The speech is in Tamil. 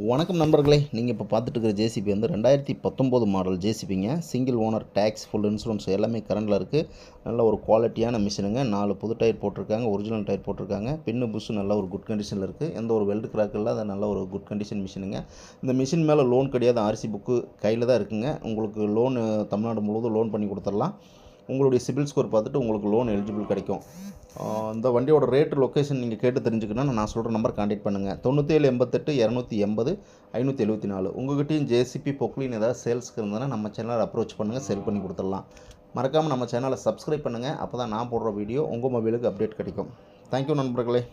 வணக்கம் நண்பர்களே, நீங்கள் இப்போ பார்த்துட்டு இருக்கிற ஜேசிபி வந்து 2019 மாடல் ஜேசிபிங்க. Single owner, tax, full insurance எல்லாமே கரண்டில் இருக்குது. நல்ல ஒரு குவாலிட்டியான மிஷினுங்க. 4 புது டயர் போட்டிருக்காங்க, ஒரிஜினல் டயர் போட்டிருக்காங்க. பின்னு புஷ் நல்ல ஒரு குட் கண்டிஷனில் இருக்குது. எந்த ஒரு வெல்டு கிராக் இல்லாத நல்ல ஒரு குட் கண்டிஷன் மிஷினுங்க. இந்த மிஷின் மேலே லோன் கிடையாது, ஆர்சி புக்கு கையில் தான் இருக்குங்க. உங்களுக்கு லோன் தமிழ்நாடு முழுவதும் லோன் பண்ணி கொடுத்துடலாம். உங்களுடைய சிபில் ஸ்கோர் பார்த்துட்டு உங்களுக்கு லோன் எலிஜிபிள் கிடைக்கும். இந்த வண்டியோட ரேட்டு, லொக்கேஷன் நீங்கள் கேட்டு தெரிஞ்சுக்கணுன்னா நான் சொல்கிற நம்பர் கான்டாக்ட் பண்ணுங்கள். 97 88 280 574. உங்கள்கிட்டையும் ஜேசிபி பொக்லின் ஏதாவது சேல்ஸ்க்கு இருந்ததுன்னா நம்ம சேனலை அப்ரோச் பண்ணுங்கள், சேல் பண்ணி கொடுத்துடலாம். மறக்காமல் நம்ம சேனலை சப்ஸ்கிரைப் பண்ணுங்கள். அப்போ தான் நான் போடுற வீடியோ உங்கள் மொபைலுக்கு அப்டேட் கிடைக்கும். தேங்க்யூ நண்பர்களே.